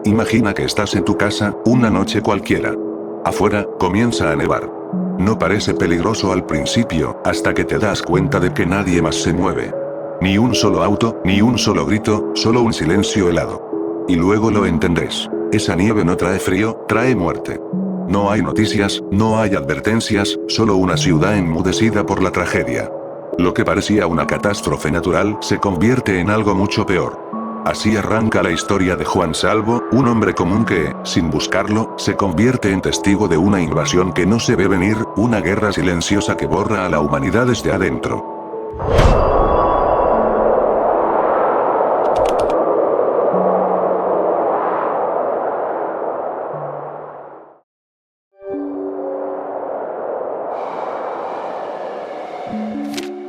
Imagina que estás en tu casa, una noche cualquiera. Afuera, comienza a nevar. No parece peligroso al principio, hasta que te das cuenta de que nadie más se mueve. Ni un solo auto, ni un solo grito, solo un silencio helado. Y luego lo entendés. Esa nieve no trae frío, trae muerte. No hay noticias, no hay advertencias, solo una ciudad enmudecida por la tragedia. Lo que parecía una catástrofe natural se convierte en algo mucho peor. Así arranca la historia de Juan Salvo, un hombre común que, sin buscarlo, se convierte en testigo de una invasión que no se ve venir, una guerra silenciosa que borra a la humanidad desde adentro.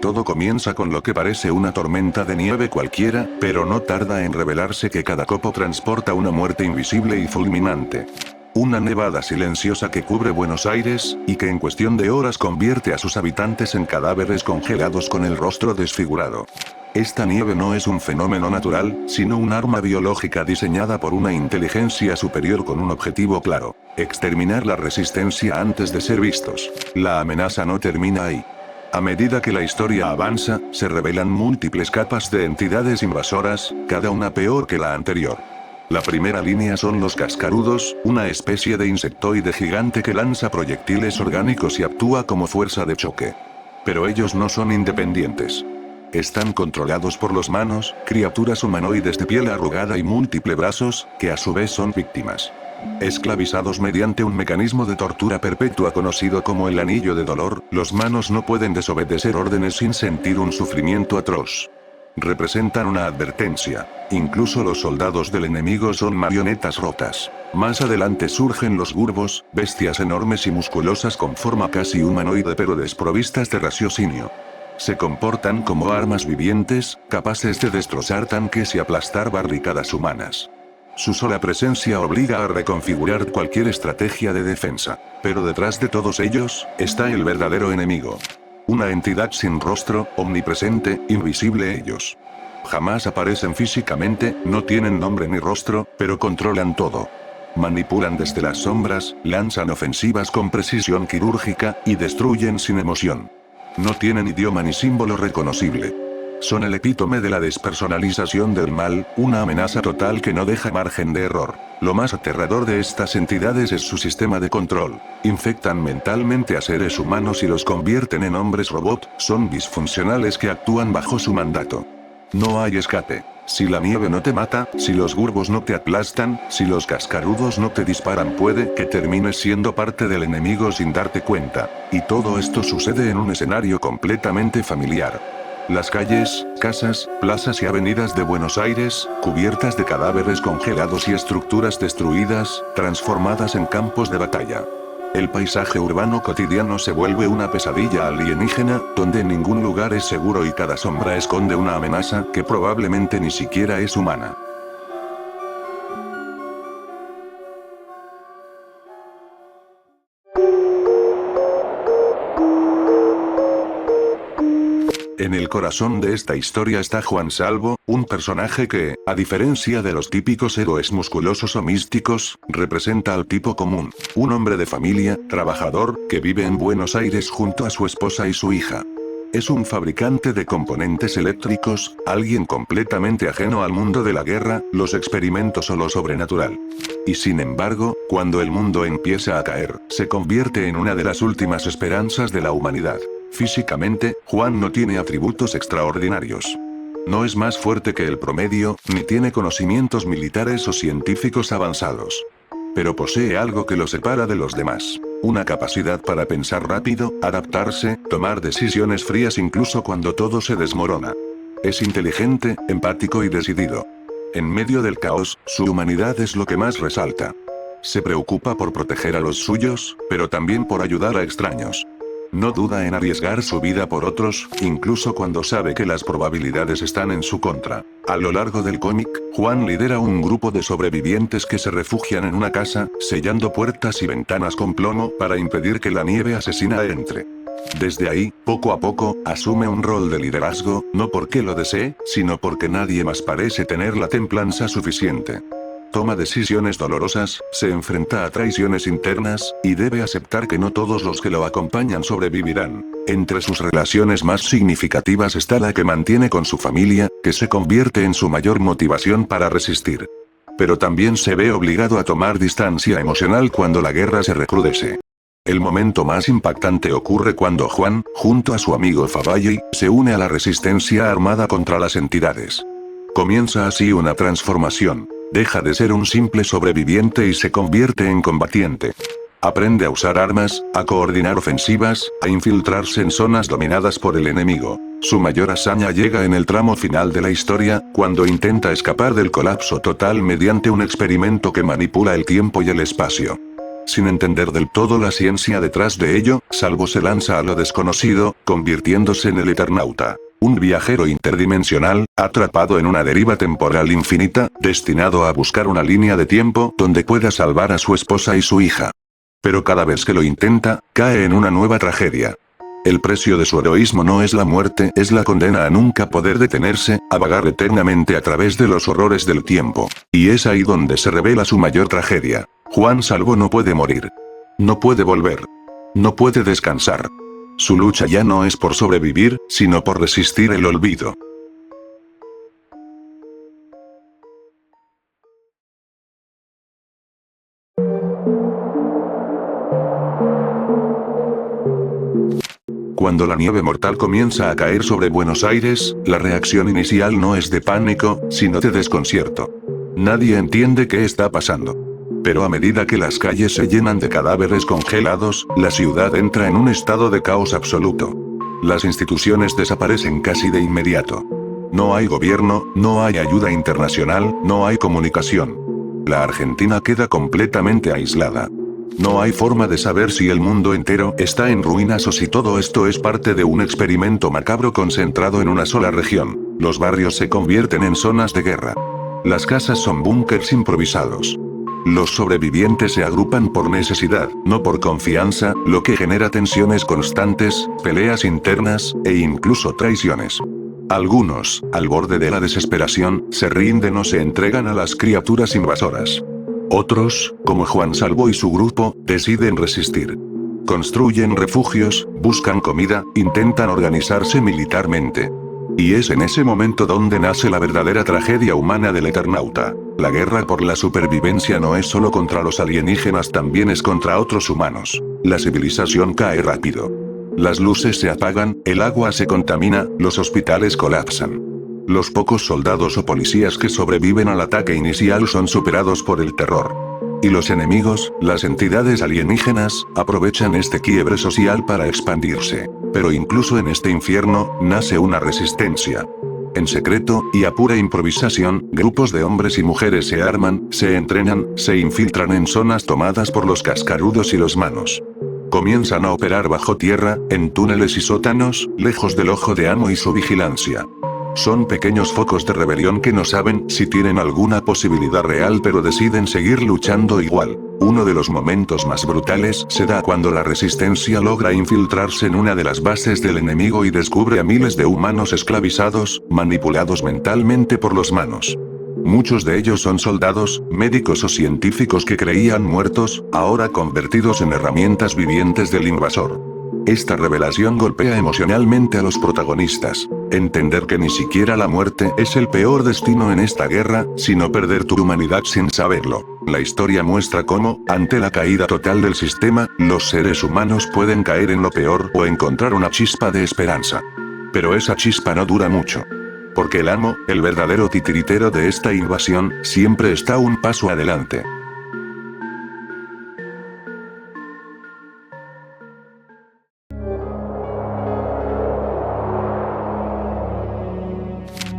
Todo comienza con lo que parece una tormenta de nieve cualquiera, pero no tarda en revelarse que cada copo transporta una muerte invisible y fulminante. Una nevada silenciosa que cubre Buenos Aires, y que en cuestión de horas convierte a sus habitantes en cadáveres congelados con el rostro desfigurado. Esta nieve no es un fenómeno natural, sino un arma biológica diseñada por una inteligencia superior con un objetivo claro: exterminar la resistencia antes de ser vistos. La amenaza no termina ahí. A medida que la historia avanza, se revelan múltiples capas de entidades invasoras, cada una peor que la anterior. La primera línea son los cascarudos, una especie de insectoide gigante que lanza proyectiles orgánicos y actúa como fuerza de choque. Pero ellos no son independientes. Están controlados por los manos, criaturas humanoides de piel arrugada y múltiples brazos, que a su vez son víctimas. Esclavizados mediante un mecanismo de tortura perpetua conocido como el anillo de dolor, los manos no pueden desobedecer órdenes sin sentir un sufrimiento atroz. Representan una advertencia. Incluso los soldados del enemigo son marionetas rotas. Más adelante surgen los gurbos, bestias enormes y musculosas con forma casi humanoide pero desprovistas de raciocinio. Se comportan como armas vivientes, capaces de destrozar tanques y aplastar barricadas humanas. Su sola presencia obliga a reconfigurar cualquier estrategia de defensa. Pero detrás de todos ellos, está el verdadero enemigo. Una entidad sin rostro, omnipresente, invisible. Ellos jamás aparecen físicamente, no tienen nombre ni rostro, pero controlan todo. Manipulan desde las sombras, lanzan ofensivas con precisión quirúrgica, y destruyen sin emoción. No tienen idioma ni símbolo reconocible. Son el epítome de la despersonalización del mal, una amenaza total que no deja margen de error. Lo más aterrador de estas entidades es su sistema de control. Infectan mentalmente a seres humanos y los convierten en hombres robot, son disfuncionales que actúan bajo su mandato. No hay escape. Si la nieve no te mata, si los gurbos no te aplastan, si los cascarudos no te disparan, puede que termines siendo parte del enemigo sin darte cuenta. Y todo esto sucede en un escenario completamente familiar. Las calles, casas, plazas y avenidas de Buenos Aires, cubiertas de cadáveres congelados y estructuras destruidas, transformadas en campos de batalla. El paisaje urbano cotidiano se vuelve una pesadilla alienígena, donde ningún lugar es seguro y cada sombra esconde una amenaza que probablemente ni siquiera es humana. En el corazón de esta historia está Juan Salvo, un personaje que, a diferencia de los típicos héroes musculosos o místicos, representa al tipo común. Un hombre de familia, trabajador, que vive en Buenos Aires junto a su esposa y su hija. Es un fabricante de componentes eléctricos, alguien completamente ajeno al mundo de la guerra, los experimentos o lo sobrenatural. Y sin embargo, cuando el mundo empieza a caer, se convierte en una de las últimas esperanzas de la humanidad. Físicamente, Juan no tiene atributos extraordinarios. No es más fuerte que el promedio, ni tiene conocimientos militares o científicos avanzados. Pero posee algo que lo separa de los demás. Una capacidad para pensar rápido, adaptarse, tomar decisiones frías incluso cuando todo se desmorona. Es inteligente, empático y decidido. En medio del caos, su humanidad es lo que más resalta. Se preocupa por proteger a los suyos, pero también por ayudar a extraños. No duda en arriesgar su vida por otros, incluso cuando sabe que las probabilidades están en su contra. A lo largo del cómic, Juan lidera un grupo de sobrevivientes que se refugian en una casa, sellando puertas y ventanas con plomo para impedir que la nieve asesina entre. Desde ahí, poco a poco, asume un rol de liderazgo, no porque lo desee, sino porque nadie más parece tener la templanza suficiente. toma decisiones dolorosas, se enfrenta a traiciones internas, y debe aceptar que no todos los que lo acompañan sobrevivirán. Entre sus relaciones más significativas está la que mantiene con su familia, que se convierte en su mayor motivación para resistir. Pero también se ve obligado a tomar distancia emocional cuando la guerra se recrudece. El momento más impactante ocurre cuando Juan, junto a su amigo Favalli, se une a la resistencia armada contra las entidades. Comienza así una transformación. Deja de ser un simple sobreviviente y se convierte en combatiente. Aprende a usar armas, a coordinar ofensivas, a infiltrarse en zonas dominadas por el enemigo. Su mayor hazaña llega en el tramo final de la historia, cuando intenta escapar del colapso total mediante un experimento que manipula el tiempo y el espacio. Sin entender del todo la ciencia detrás de ello, Salvo se lanza a lo desconocido, convirtiéndose en el Eternauta. Un viajero interdimensional, atrapado en una deriva temporal infinita, destinado a buscar una línea de tiempo donde pueda salvar a su esposa y su hija. Pero cada vez que lo intenta, cae en una nueva tragedia. El precio de su heroísmo no es la muerte, es la condena a nunca poder detenerse, a vagar eternamente a través de los horrores del tiempo. Y es ahí donde se revela su mayor tragedia. Juan Salvo no puede morir. No puede volver. No puede descansar. Su lucha ya no es por sobrevivir, sino por resistir el olvido. Cuando la nieve mortal comienza a caer sobre Buenos Aires, la reacción inicial no es de pánico, sino de desconcierto. Nadie entiende qué está pasando. Pero a medida que las calles se llenan de cadáveres congelados, la ciudad entra en un estado de caos absoluto. Las instituciones desaparecen casi de inmediato. No hay gobierno, no hay ayuda internacional, no hay comunicación. La Argentina queda completamente aislada. No hay forma de saber si el mundo entero está en ruinas o si todo esto es parte de un experimento macabro concentrado en una sola región. Los barrios se convierten en zonas de guerra. Las casas son búnkers improvisados. Los sobrevivientes se agrupan por necesidad, no por confianza, lo que genera tensiones constantes, peleas internas, e incluso traiciones. Algunos, al borde de la desesperación, se rinden o se entregan a las criaturas invasoras. Otros, como Juan Salvo y su grupo, deciden resistir. Construyen refugios, buscan comida, intentan organizarse militarmente. Y es en ese momento donde nace la verdadera tragedia humana del Eternauta. La guerra por la supervivencia no es solo contra los alienígenas, también es contra otros humanos. La civilización cae rápido. Las luces se apagan, el agua se contamina, los hospitales colapsan. Los pocos soldados o policías que sobreviven al ataque inicial son superados por el terror. Y los enemigos, las entidades alienígenas, aprovechan este quiebre social para expandirse. Pero incluso en este infierno, nace una resistencia. En secreto, y a pura improvisación, grupos de hombres y mujeres se arman, se entrenan, se infiltran en zonas tomadas por los cascarudos y los manos. Comienzan a operar bajo tierra, en túneles y sótanos, lejos del ojo de Amo y su vigilancia. Son pequeños focos de rebelión que no saben si tienen alguna posibilidad real, pero deciden seguir luchando igual. Uno de los momentos más brutales se da cuando la resistencia logra infiltrarse en una de las bases del enemigo y descubre a miles de humanos esclavizados, manipulados mentalmente por los manos. Muchos de ellos son soldados, médicos o científicos que creían muertos, ahora convertidos en herramientas vivientes del invasor. Esta revelación golpea emocionalmente a los protagonistas. Entender que ni siquiera la muerte es el peor destino en esta guerra, sino perder tu humanidad sin saberlo. La historia muestra cómo, ante la caída total del sistema, los seres humanos pueden caer en lo peor o encontrar una chispa de esperanza. Pero esa chispa no dura mucho. Porque el Amo, el verdadero titiritero de esta invasión, siempre está un paso adelante.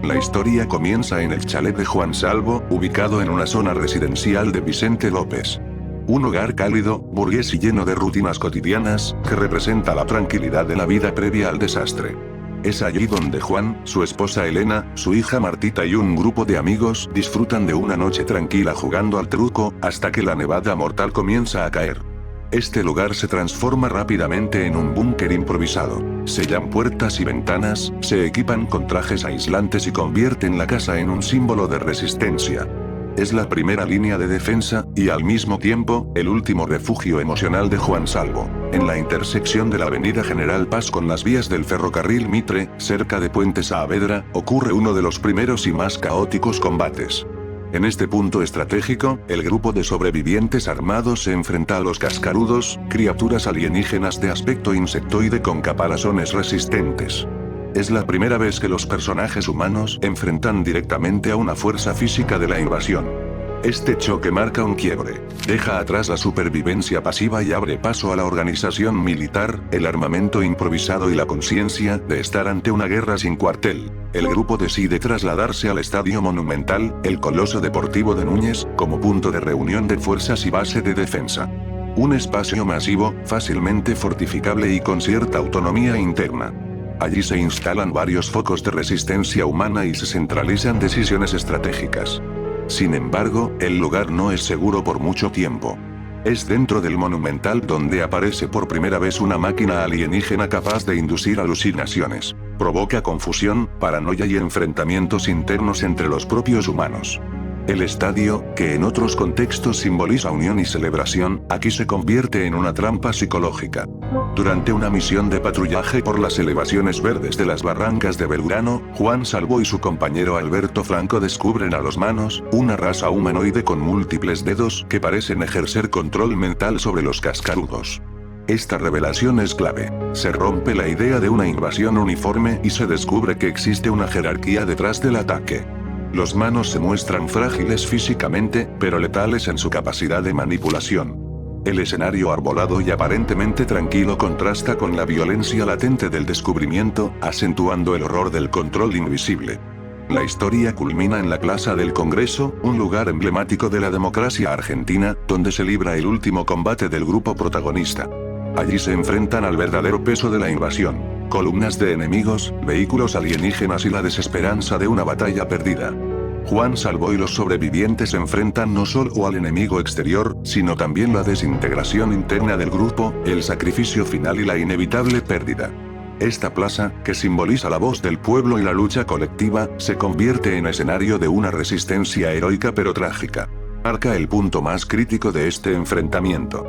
La historia comienza en el chalet de Juan Salvo, ubicado en una zona residencial de Vicente López. Un hogar cálido, burgués y lleno de rutinas cotidianas, que representa la tranquilidad de la vida previa al desastre. Es allí donde Juan, su esposa Elena, su hija Martita y un grupo de amigos disfrutan de una noche tranquila jugando al truco, hasta que la nevada mortal comienza a caer. Este lugar se transforma rápidamente en un búnker improvisado. Sellan puertas y ventanas, se equipan con trajes aislantes y convierten la casa en un símbolo de resistencia. Es la primera línea de defensa, y al mismo tiempo, el último refugio emocional de Juan Salvo. En la intersección de la avenida General Paz con las vías del ferrocarril Mitre, cerca de Puente Saavedra, ocurre uno de los primeros y más caóticos combates. En este punto estratégico, el grupo de sobrevivientes armados se enfrenta a los cascarudos, criaturas alienígenas de aspecto insectoide con caparazones resistentes. Es la primera vez que los personajes humanos enfrentan directamente a una fuerza física de la invasión. Este choque marca un quiebre, deja atrás la supervivencia pasiva y abre paso a la organización militar, el armamento improvisado y la conciencia de estar ante una guerra sin cuartel. El grupo decide trasladarse al Estadio Monumental, el coloso deportivo de Núñez, como punto de reunión de fuerzas y base de defensa. Un espacio masivo, fácilmente fortificable y con cierta autonomía interna. Allí se instalan varios focos de resistencia humana y se centralizan decisiones estratégicas. Sin embargo, el lugar no es seguro por mucho tiempo. Es dentro del Monumental donde aparece por primera vez una máquina alienígena capaz de inducir alucinaciones. Provoca confusión, paranoia y enfrentamientos internos entre los propios humanos. El estadio, que en otros contextos simboliza unión y celebración, aquí se convierte en una trampa psicológica. Durante una misión de patrullaje por las elevaciones verdes de las barrancas de Belgrano, Juan Salvo y su compañero Alberto Franco descubren a los Manos, una raza humanoide con múltiples dedos que parecen ejercer control mental sobre los cascarudos. Esta revelación es clave. Se rompe la idea de una invasión uniforme y se descubre que existe una jerarquía detrás del ataque. Los Manos se muestran frágiles físicamente, pero letales en su capacidad de manipulación. El escenario arbolado y aparentemente tranquilo contrasta con la violencia latente del descubrimiento, acentuando el horror del control invisible. La historia culmina en la Plaza del Congreso, un lugar emblemático de la democracia argentina, donde se libra el último combate del grupo protagonista. Allí se enfrentan al verdadero peso de la invasión. Columnas de enemigos, vehículos alienígenas y la desesperanza de una batalla perdida. Juan Salvo y los sobrevivientes se enfrentan no solo al enemigo exterior, sino también la desintegración interna del grupo, el sacrificio final y la inevitable pérdida. Esta plaza, que simboliza la voz del pueblo y la lucha colectiva, se convierte en escenario de una resistencia heroica pero trágica. Marca el punto más crítico de este enfrentamiento.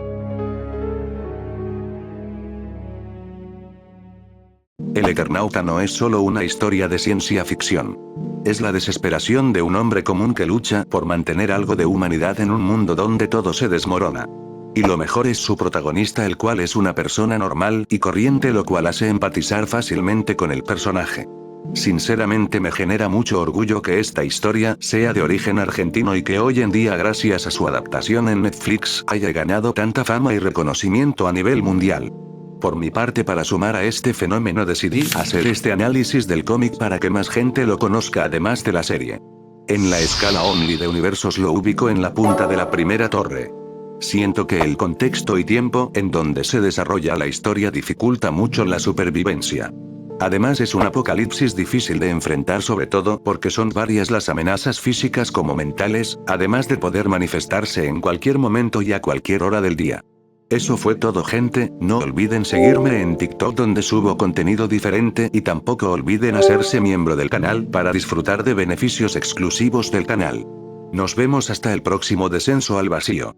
El Eternauta no es solo una historia de ciencia ficción. Es la desesperación de un hombre común que lucha por mantener algo de humanidad en un mundo donde todo se desmorona. Y lo mejor es su protagonista, el cual es una persona normal y corriente, lo cual hace empatizar fácilmente con el personaje. Sinceramente me genera mucho orgullo que esta historia sea de origen argentino y que hoy en día, gracias a su adaptación en Netflix, haya ganado tanta fama y reconocimiento a nivel mundial. Por mi parte, para sumar a este fenómeno, decidí hacer este análisis del cómic para que más gente lo conozca además de la serie. En la escala Only de universos lo ubico en la punta de la primera torre. Siento que el contexto y tiempo en donde se desarrolla la historia dificulta mucho la supervivencia. Además es un apocalipsis difícil de enfrentar, sobre todo porque son varias las amenazas físicas como mentales, además de poder manifestarse en cualquier momento y a cualquier hora del día. Eso fue todo, gente. No olviden seguirme en TikTok, donde subo contenido diferente, y tampoco olviden hacerse miembro del canal para disfrutar de beneficios exclusivos del canal. Nos vemos hasta el próximo descenso al vacío.